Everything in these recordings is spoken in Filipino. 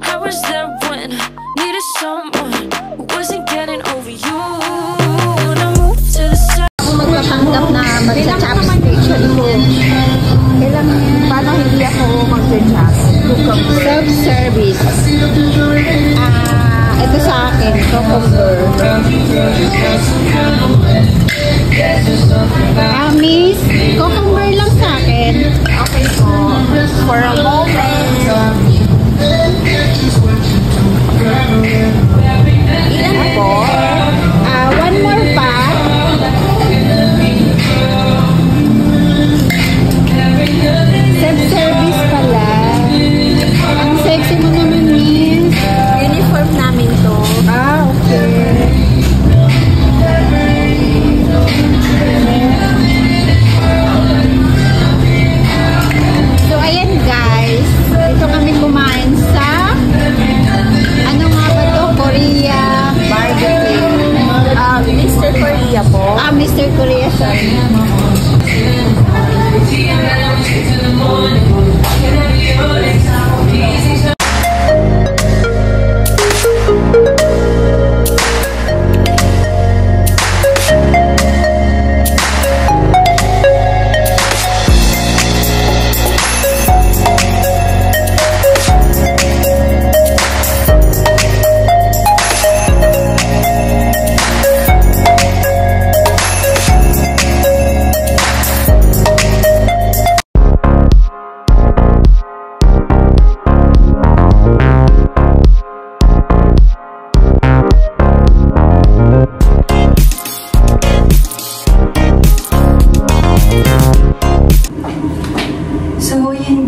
I was there when needed someone who wasn't getting over you. When I moved to the side. Ako magpapanggap na magsa-chopstick. Kailan, paano hindi ako magsa-chopstick? Self-service. Ito sa akin, cucumber. Miss, cucumber lang sa akin. Okay po. For a moment. Ilan po? One more pack. Self-service pala. Ang sexy mo naman, Miss. Uniform namin to. Okay. So, ayan guys. Dito kami kumain sa ano nga ba to? Korea barbecue. Mr. Korea po. Mr. Korea, sorry.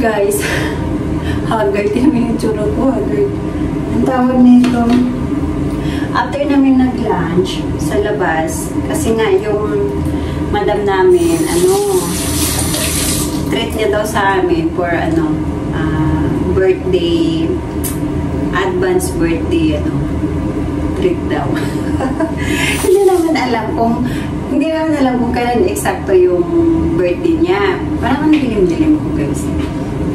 Guys, haggard din namin yung tsura ko, haggard. Ang tawag nito, after namin nag-lunch sa labas, kasi nga yung madam namin, treat niya daw sa amin for birthday, advance birthday, treat daw. Hindi naman alam kung kailan eksakto yung birthday niya. Parang dilim-dilim ko guys.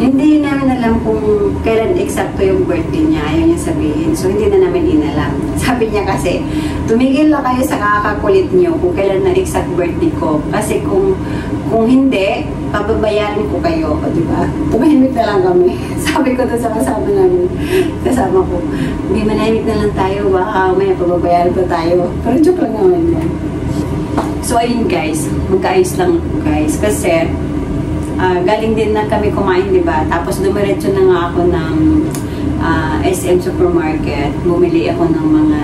Hindi namin alam kung kailan eksakto yung birthday niya. Ayaw niya sabihin. So, hindi na namin inalam. Sabi niya kasi, tumigil lang kayo sa kakakulit niyo kung kailan na exact birthday ko. Kasi kung hindi, pababayaran ko kayo. O, diba? Tumahimik na lang kami. Sabi ko doon sa kasama ko, hindi manahimik na lang tayo. Baka may pababayaran pa tayo. Pero joke lang naman yan. So, ayun guys. Magkaayos lang ako guys. Kasi, galing din na kami kumain, diba? Tapos dumiretso na nga ako ng SM Supermarket. Bumili ako ng mga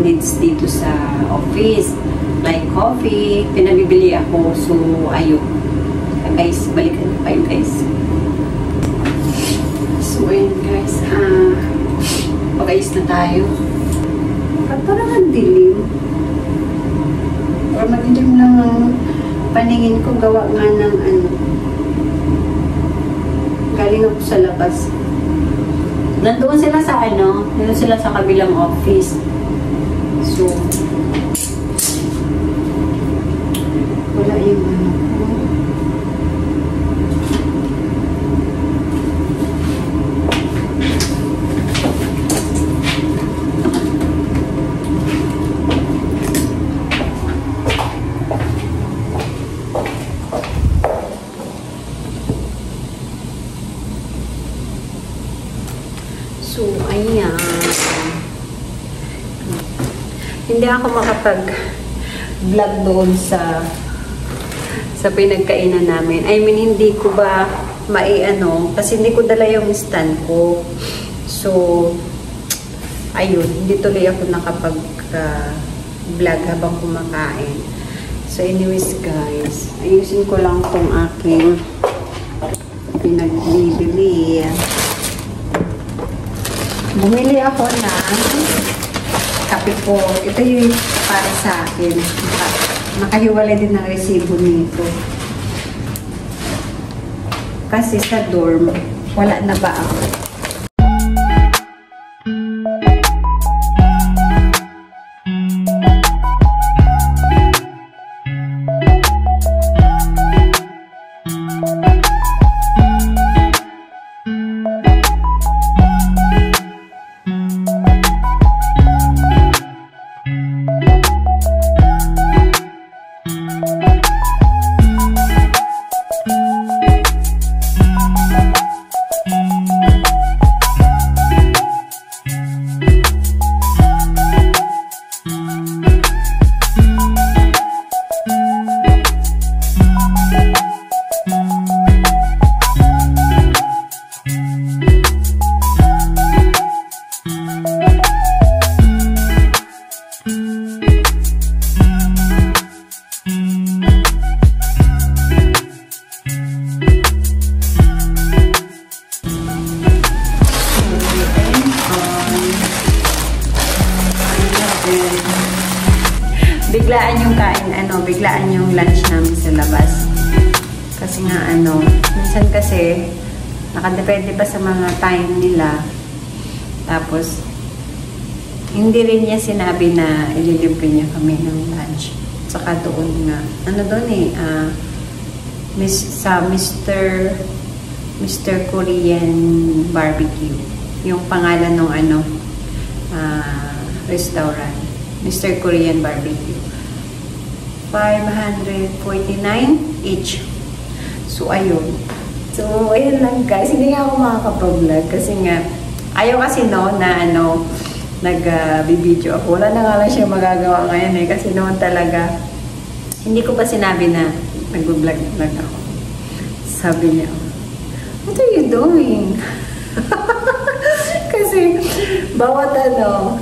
needs dito sa office. Like coffee. Pinabibili ako. So, ayun. Guys, balikan pa yun guys. So, ayun guys. Pag-ayos na tayo. Parang ang dilim. Or madilim lang ang paningin ko. Gawa nga ng galing ako sa labas. Nandoon sila sa nandoon sila sa kabilang office. So, wala yung So, ayan. Hindi ako makapag-vlog doon sa pinagkainan namin. I mean, hindi ko ba kasi hindi ko dala yung stand ko. So, ayun. Hindi tuloy ako nakapag-vlog habang kumakain. So, anyways, guys. Ayusin ko lang tong aking pinagbibili. Bumili ako ng kape po. Ito yung para sa akin. Nakahiwalay din ng resibo nito. Kasi sa dorm, wala na ba ako? biglaan yung kain, biglaan yung lunch namin sa labas. Kasi nga, minsan kasi, nakadepende pa sa mga time nila. Tapos, hindi rin niya sinabi na ililibre niya kami ng lunch. Saka doon nga, sa Mr. Korean Barbecue. Yung pangalan ng restaurant. Mr. Korean Barbecue. 549 each. So, ayun. So, ayun lang guys. Hindi nga ako makakapag-vlog kasi nga, ayaw kasi na nag-video ako. Wala na nga lang siya magagawa ngayon eh. Kasi noon talaga, hindi ko pa sinabi na nag-vlog ako. Sabi niya, what are you doing? Kasi, bawat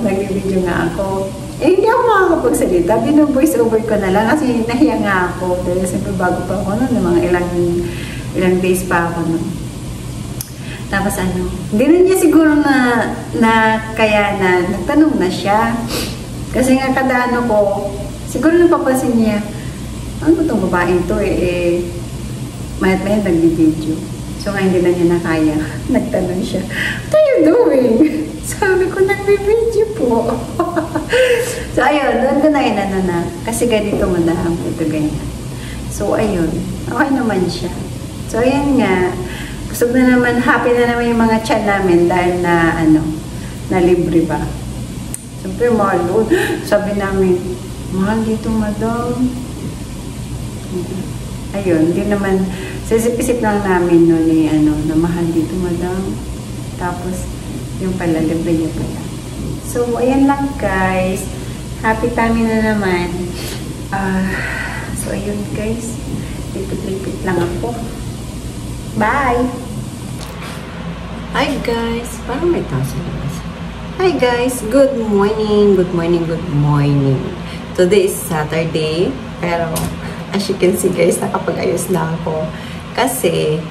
nag-video nga ako. Eh, hindi ako makakapagsalita. Bino-voice over ko na lang kasi nahiya nga ako. Dahil siyempre bago pa ako noon, mga ilang days pa ako noon. Tapos hindi rin niya siguro na kaya na nagtanong na siya. Kasi nga kada ko, siguro napapansin niya, ano ba itong babaeng to mayat-mayat nag-video. So nga hindi na niya nakaya. Nagtanong siya, what are you doing? Sabi ko, nag-video po. So ayun, doon ko na na. Kasi ganito madahang ito ganyan. So ayun, okay naman siya. So ayun nga, gusto na naman, happy na naman yung mga tiyan namin dahil na libre ba. Siyempre, mahal doon. Sabi namin, mahal dito, madam. Ayun, hindi naman, sisip-isip lang namin noon na mahal dito, madam. Tapos, yung pala, libre niya pala. So, ayan lang guys. Happy tummy na naman. So, ayun guys. Lipit-lipit lang ako. Bye! Hi guys! Parang may tao sa labas. Hi guys! Good morning! Good morning! Good morning! Today is Saturday. Pero, as you can see guys, nakapag-ayos na ako. Kasi,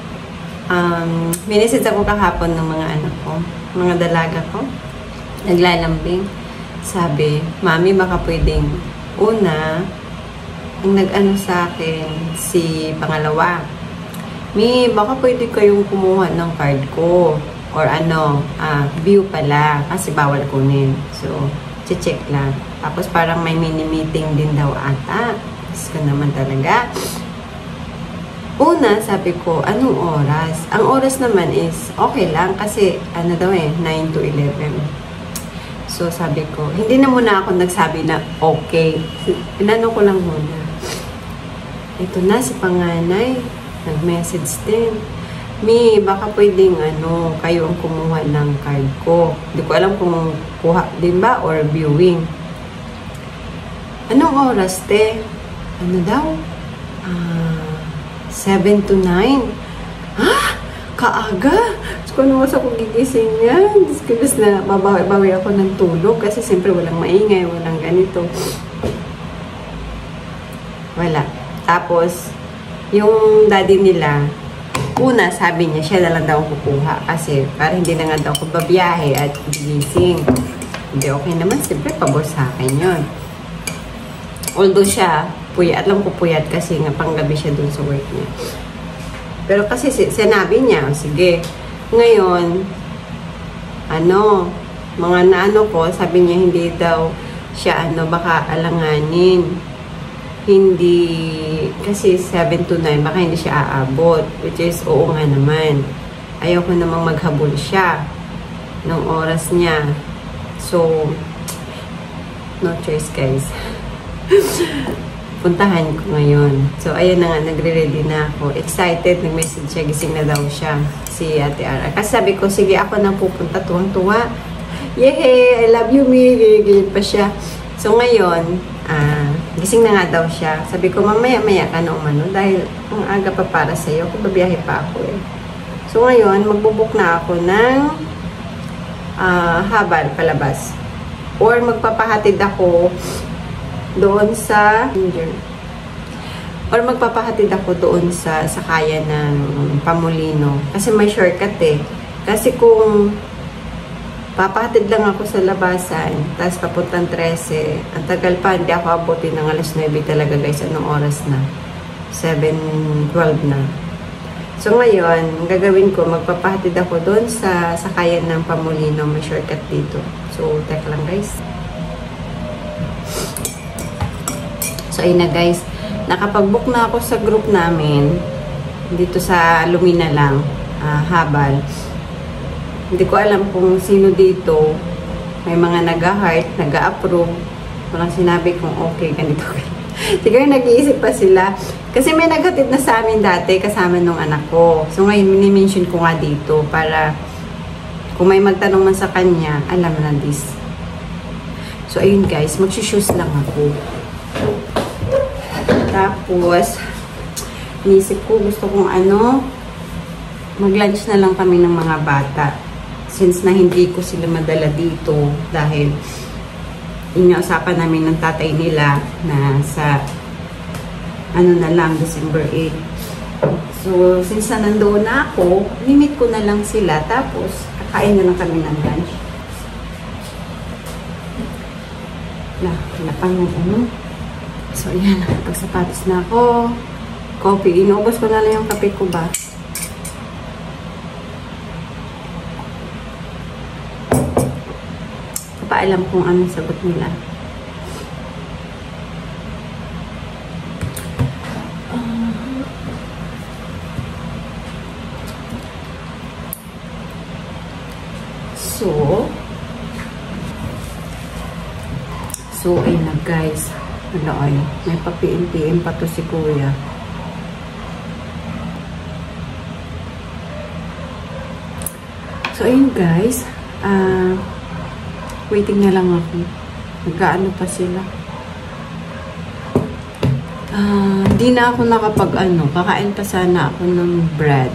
minisid ako kahapon ng mga anak ko. Mga dalaga ko. Naglalambing. Sabi, Mami, baka pwedeng una, ang nag-ano sa akin, si pangalawa. Mi, baka pwede kayong kumuha ng card ko. Or view pala. Kasi bawal kunin. So, check lang. Tapos parang may mini-meeting din daw ata. Gusto ko naman talaga. Una, sabi ko, anong oras? Ang oras naman is, okay lang. Kasi, 9 to 11. So, sabi ko, hindi na muna ako nagsabi na okay. Inano ko lang muna. Ito na, si panganay. Nag-message din. Mi, baka pwedeng kayo ang kumuha ng card ko. Hindi ko alam kung kuha din ba or viewing. Anong oras, te? Ano daw? 7 to 9. Ha? Kaaga? Kung ako gigising yan, discubus na babawi ako ng tulog kasi siyempre walang maingay, walang ganito. Wala. Tapos, yung daddy nila, una, sabi niya, siya na lang daw kukuha kasi para hindi na nga daw ako babiyahe at gigising. Hindi okay naman, siyempre pabor sa akin yun. Although siya, puyat lang ko puyat kasi nga panggabi siya dun sa work niya. Pero kasi sinabi niya, sige, ngayon, mga naano ko, sabi niya hindi daw siya baka alanganin. Hindi, kasi 7 to 9, baka hindi siya aabot. Which is, oo nga naman. Ayaw ko namang maghabol siya ng oras niya. So, no choice guys. Puntahan ko ngayon. So, ayun na nga, nagre-ready na ako. Excited, nag-message siya, gising na daw siya, si Ate Ara. Kasi sabi ko, sige, ako na pupunta, tuwang-tuwa. Yehey, I love you, me. Ganyan pa siya. So, ngayon, gising na nga daw siya. Sabi ko, mamaya-maya ka na umano dahil ang aga pa para sa'yo. Kung babiyahe pa ako eh. So, ngayon, magbubuk na ako ng habal palabas. Or magpapahatid ako doon sa sakayan ng Pamulino. Kasi may shortcut eh. Kasi kung Papahatid lang ako sa labasan, tapos papuntang 13. Ang tagal pa, hindi ako abutin ng alas 9 talaga guys. Anong oras na? 7:12 na. So ngayon, ang gagawin ko, magpapahatid ako doon sa sakayan ng Pamulino. May shortcut dito. So, tek lang guys. So, ayun na guys. Nakapag-book na ako sa group namin. Dito sa Lumina lang. Habal. Hindi ko alam kung sino dito. May mga nag-heart, nag-approve. Walang sinabi kung okay, ganito. Siguro nag-iisip pa sila. Kasi may naghatid na sa amin dati kasama nung anak ko. So ngayon, mini-mention ko nga dito para kung may magtanong man sa kanya, alam na this. So ayun guys, mag-shoes lang ako. Tapos, inisip ko, gusto kong mag-lunch na lang kami ng mga bata. Since na hindi ko sila madala dito dahil inausapan namin ng tatay nila na sa na lang, December 8. So, since na nandoon na ako, limit ko na lang sila. Tapos, kakain na lang kami ng lunch. Wala pang So, ayan. Pagsapatos na ako. Coffee. Inuubos ko na lang yung kape ko ba? Paalam kung anong sagot nila. So, ayun na guys. Ay, may pa-PM pa to si Kuya. So, ayun guys. Waiting na lang ako. Nagkaano pa sila. Hindi na ako kakain pa sana ako ng bread.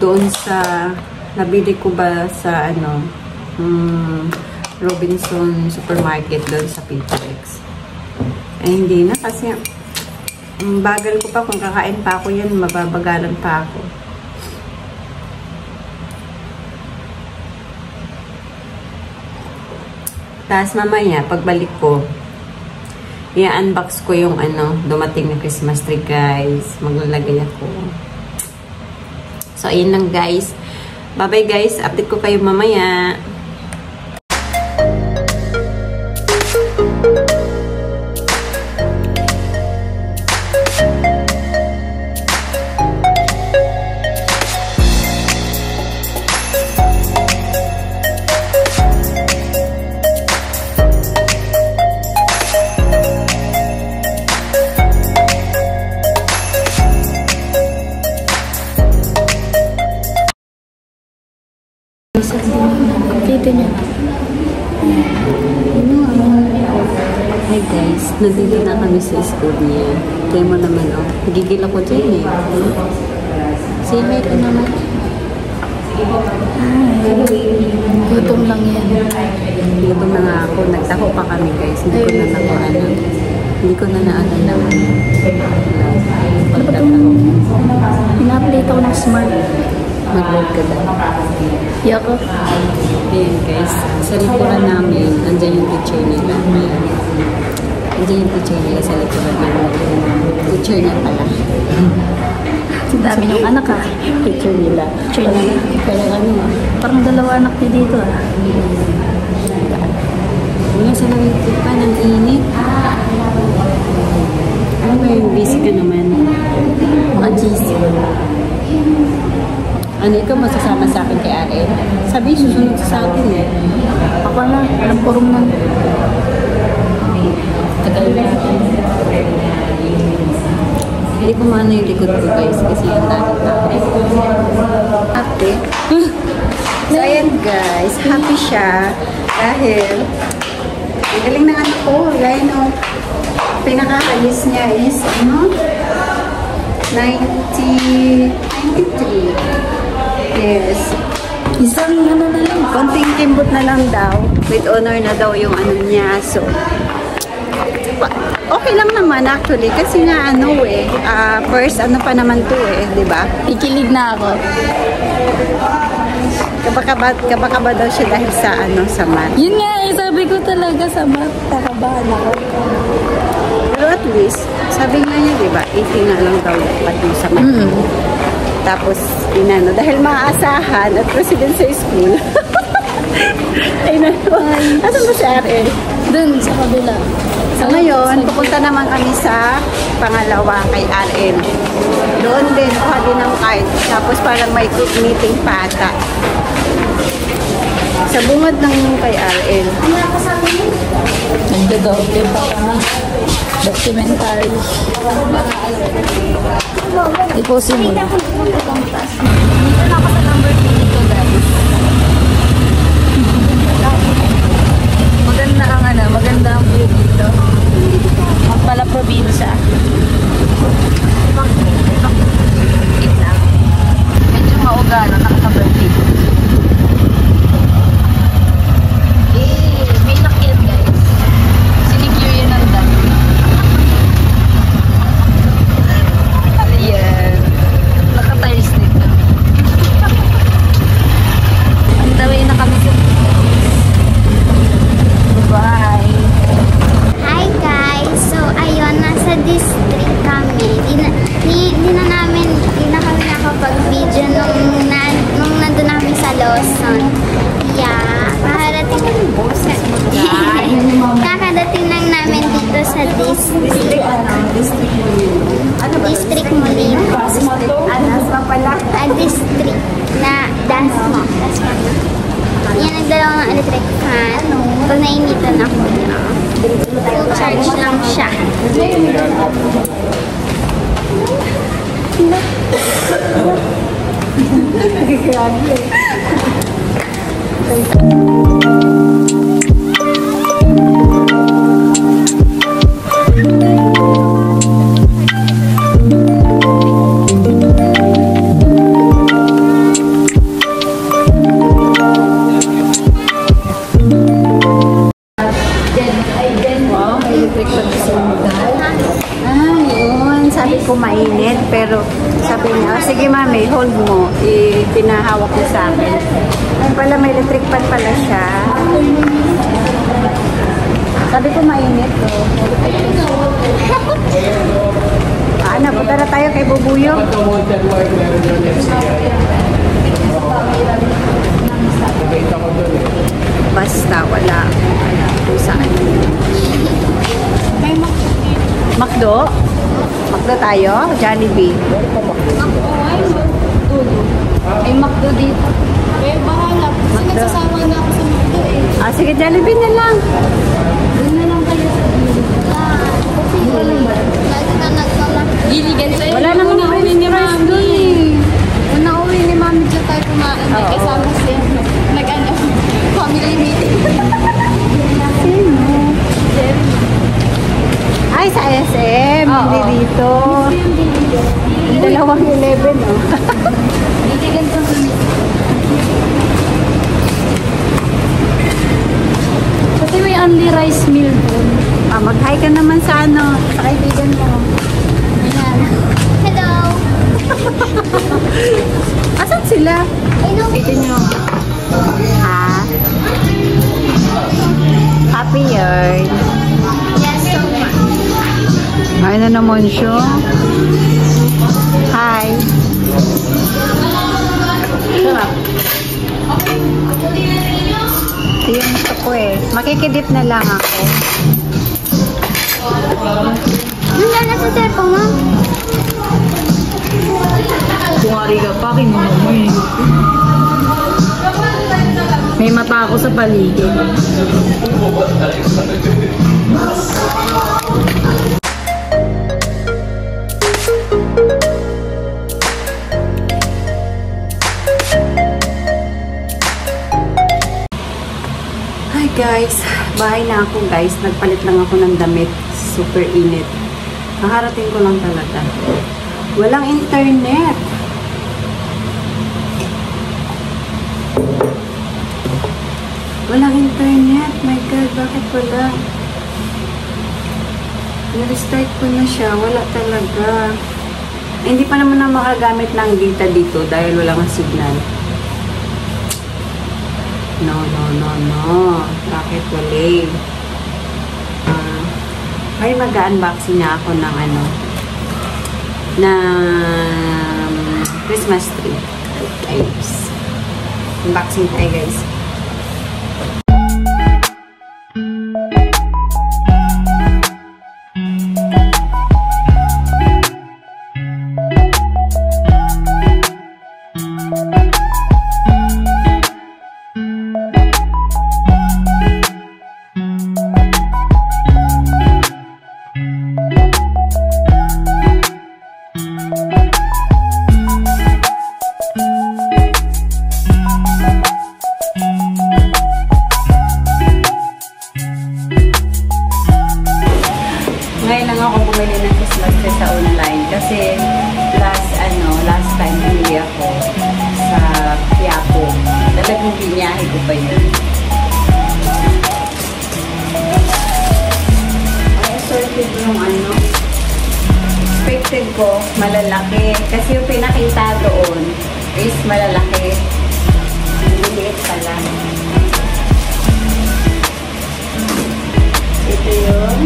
Doon sa, nabili ko ba sa Robinson Supermarket doon sa Pinterex. Hindi na kasi bagal ko pa kung kakain pa ako yan, mababagalan pa ako. Tapos mamaya, pagbalik ko, i-unbox ko yung dumating na Christmas tree guys. Maglalagay ako. So, ayun lang guys. Bye-bye guys. Update ko kayo mamaya. Hi guys, nandito na kami sa school niya. Kaya mo naman nagigil ako dyan Say hi ka naman. Gutom lang yan. Gutom na nga ako. Nagtaho pa kami guys. Hindi ko na naman. Pagtataho. Pina-update ako ng smart. Mag-load ka ba? Di ako. Ayan guys, sa likuran namin, andyan yung teacher nila. Andyan yung teacher nila sa likuran namin. Teacher niya pala. Ang dami ng anak Teacher nila. Teacher nila. Kaya Parang dalawa anak niya dito Nga sa nangitip pa ng init. Ano ba yung busy ka naman? Mga GC. Ikaw masasama sa akin kay Aren? Sabi, susunod sa akin Ako na, alam ko rin nun. Tagal na. Hindi ko maano yung likod ko guys kasi yung dati. Ate. So ayan guys, happy siya dahil ang galing ng anak ko. Lalo nung pinakakalis niya is 93. Yes. Isang na lang. Konting kimbot na lang daw. With honor na daw yung niya. So, okay lang naman actually. Kasi nga first pa naman to di ba? Ikilig na ako. Kabaka ba daw siya dahil sa sa math? Yun nga eh, sabi ko talaga sa math, kakabahan ako. Pero at least, sabi nga niya, di ba, 80 nga lang daw dapat yung sa math. Tapos, dahil maaasahan at president sa school. Ay, asan ba si RL? Dun, sa kabila. So ngayon, pupunta naman kami sa pangalawa kay RL. Doon din, kuha din ng card. Tapos parang may quick meeting pa ata. Sa bungad ng kay RL. Nagdadoble pa kami. Documentary. Iposin mo. Dito na ako sa number 2 dito, guys. Maganda ang view dito. Magpala probinsya. Medyo maugano, nakaka-birthday. May nakit guys. Sinigure yun ang dami. Ayan. Naka-tire stick na. Ang daway na kami sa bye. Hi guys! So ayun, nasa district kami. Di na kami nakapag-video nung nandun namin sa Lawson. Yeah. Kakadating lang namin dito sa district. District Molino. Dasma pala. District na Dasma. Yan, nagdala ng electric fan. Pag nainitan ako niya, full charge lang siya. Mainit, pero sabi niya, oh, sige mami, hold mo. Pinahawak niya sa akin. Ayun pala, may electric pan pala siya. Sabi ko mainit, oh. Punta na tayo kay Bubuyo. Basta, wala. Kung saan. Makdo? Makdo tayo? Jollibee. May Makdo dito. Eh, bahala. Kasi nagsasama na ako sa Makdo eh. Ah, sige, Jollibee na lang. Doon na lang kayo sa Giligan sa'yo. Wala namang Una-uwi ni Mami. Una-uwi ni Mami dyan tayo kumain. Kasama siya. Nag-ano, family meeting. Ay, sa SM. Hindi dito. Dalawang 11, no? Giligan sa kasi may only rice meal doon. Mag-hi ka naman sa sa kaibigan mo. Ayan. Hello! Asan sila? Dito nyo. Ha? Happy Year. Yes, so much. Ay na naman siya. Hi. Sarap. Ito yung gusto ko eh. Makikidip na lang ako. Nandun na sa tepo mo. Kumari ka pa, kinuha mo eh. May mata ako sa paligid. Hi guys, bahay na ako guys. Nagpalit lang ako ng damit. Super init. Nakarating ko lang talaga. Walang internet. Walang internet. My God, bakit wala? I-restart ko na siya. Wala talaga. Hindi pa naman na makagamit ng data dito dahil wala kang signal. No. Bakit wala? Ay, mag-unboxing na ako ng ng Christmas tree. Guys. Unboxing tayo, guys. Ngayon lang ako bumili ng Christmas tree sa online kasi last time bumili ako sa Quiapo. Talagang biniyahe ko pa yun. Ay, assorted yung expected ko malalaki kasi yung pinakita doon is malalaki. Liliit pala. Ito yun.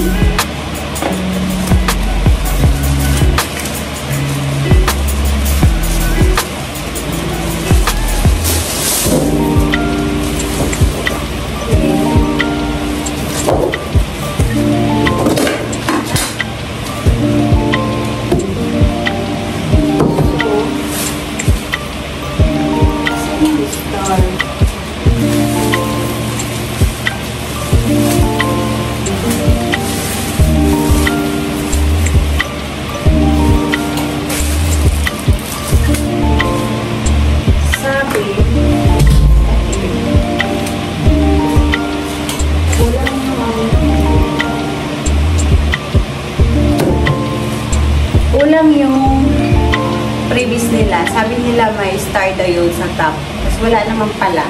Kulang yung previous nila. Sabi nila may star daw yun sa top. Tapos wala naman pala.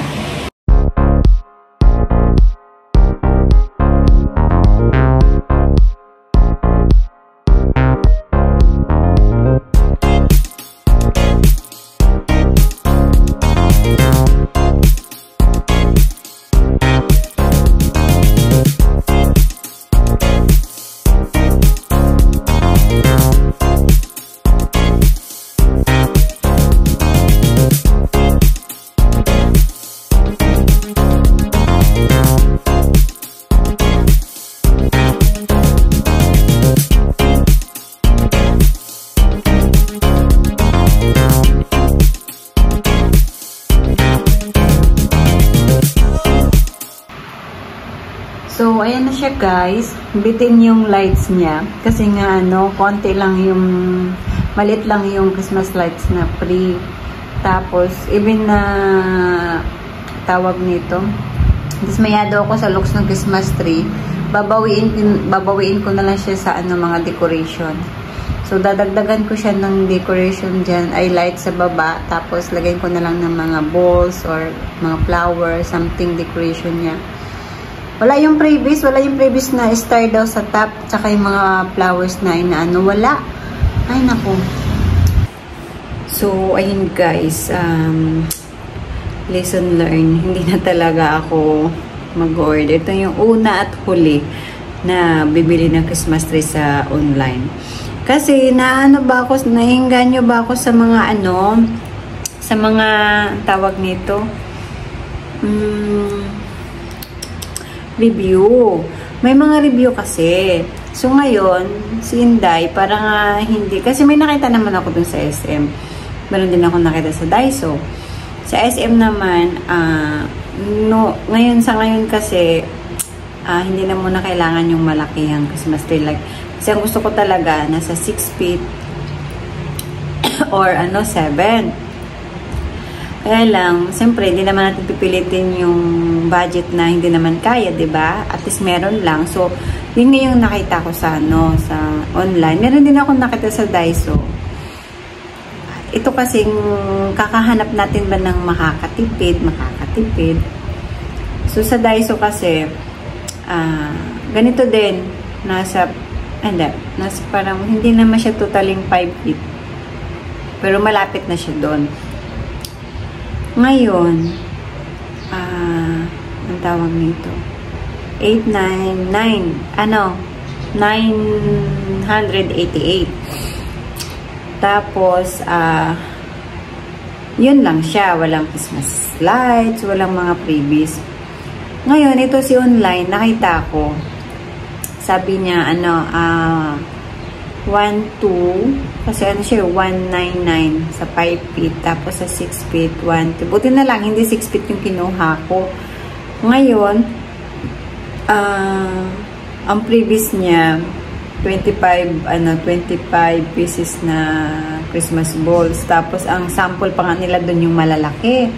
So, ayan na siya guys. Bitin yung lights niya. Kasi nga konti lang yung, maliit lang yung Christmas lights na free. Tapos, even na tawag nito. Tapos mayado ako sa looks ng Christmas tree. Babawiin ko na lang siya sa mga decoration. So, dadagdagan ko siya ng decoration dyan. Ay light sa baba. Tapos, lagay ko na lang ng mga balls or mga flowers, something decoration niya. Wala yung previous na star daw sa top, tsaka yung mga flowers na wala. Ay, naku. So, ayun guys, lesson learned. Hindi na talaga ako mag-order. Ito yung una at huli na bibili ng Christmas tree sa online. Kasi, nainganyo ba ako sa mga sa mga tawag nito? Review. May mga review kasi. So, ngayon, si Inday, parang hindi. Kasi may nakita naman ako dun sa SM. Meron din ako nakita sa Daiso. Sa SM naman, sa ngayon kasi, hindi na muna kailangan yung malakihang Christmas tree. Like, kasi ang gusto ko talaga, nasa 6 feet or 7. Kaya lang, siyempre, hindi naman natin pipilitin yung budget na hindi naman kaya, diba? At least meron lang. So, yun nga yung nakita ko sa online. Meron din ako nakita sa Daiso. Ito kasing kakahanap natin ba ng makakatipid. So, sa Daiso kasi, ganito din, nasa parang hindi naman siya totaling 5 feet. Pero malapit na siya doon. Ngayon, ang tawag nito? 988. Tapos, yun lang siya. Walang Christmas lights, walang mga freebies. Ngayon, ito si online, nakita ko. Sabi niya, 1.2, kasi ano siya, 199 sa 5 feet, tapos sa 6 feet, 1.2. Buti na lang, hindi 6 feet yung kinuha ko. Ngayon, ang previous niya, 25 pieces na Christmas balls. Tapos, ang sample pa nga nila doon yung malalaki.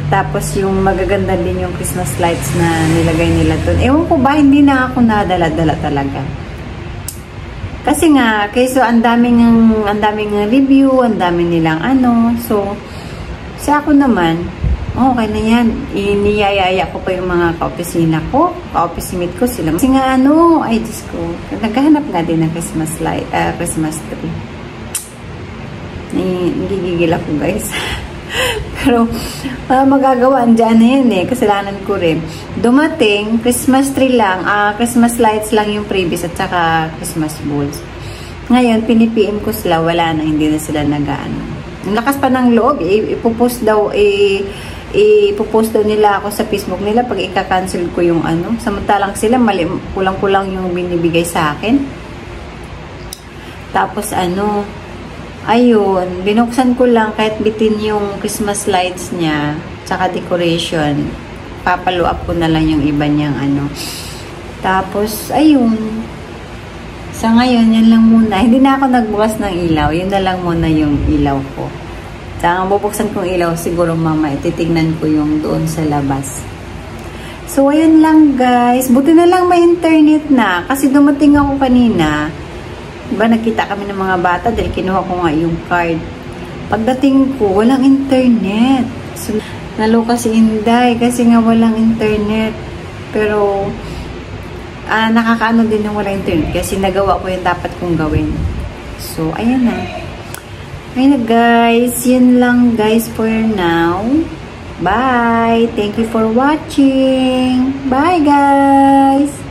Tapos, yung magaganda din yung Christmas lights na nilagay nila doon. Ewan ko ba, hindi na ako nadala-dala talaga. Kasi nga, ang daming review, ang daming nilang So, sa ako naman, okay na yan. Iniyayaya ko pa yung mga ka-opisina ko, ka-opisimate ko sila. Kasi nga ay Diyos ko, naghahanap nga din ng Christmas light, Christmas tree. Nagigigil ako, guys. Pero, magagawa, andyan na yan eh. Kasalanan ko rin. Dumating, Christmas tree lang, Christmas lights lang yung previous at saka Christmas balls. Ngayon, pinipm ko sila, wala na, hindi na sila nag-ano. Ang lakas pa ng loob, ipopost daw nila ako sa Facebook nila pag ika-cancel ko yung samantalang sila, kulang-kulang yung binibigay sa akin. Tapos ayun, binuksan ko lang kahit bitin yung Christmas lights niya, tsaka decoration. Papalo up ko na lang yung iba niyang Tapos, ayun. Sa ngayon, yan lang muna. Hindi na ako nagbukas ng ilaw. Yun na lang muna yung ilaw ko. Tsaka bubuksan kong ilaw, siguro mama, titignan ko yung doon sa labas. So, ayun lang guys. Buti na lang may internet na. Kasi dumating ako kanina. Diba, nakita kami ng mga bata dahil kinuha ko nga yung card. Pagdating ko, walang internet. So, naloka si Inday kasi nga walang internet. Pero, nakakaano din ng walang internet kasi nagawa ko yung dapat kong gawin. So, ayan na. Ayun na guys. Yun lang guys for now. Bye! Thank you for watching. Bye guys!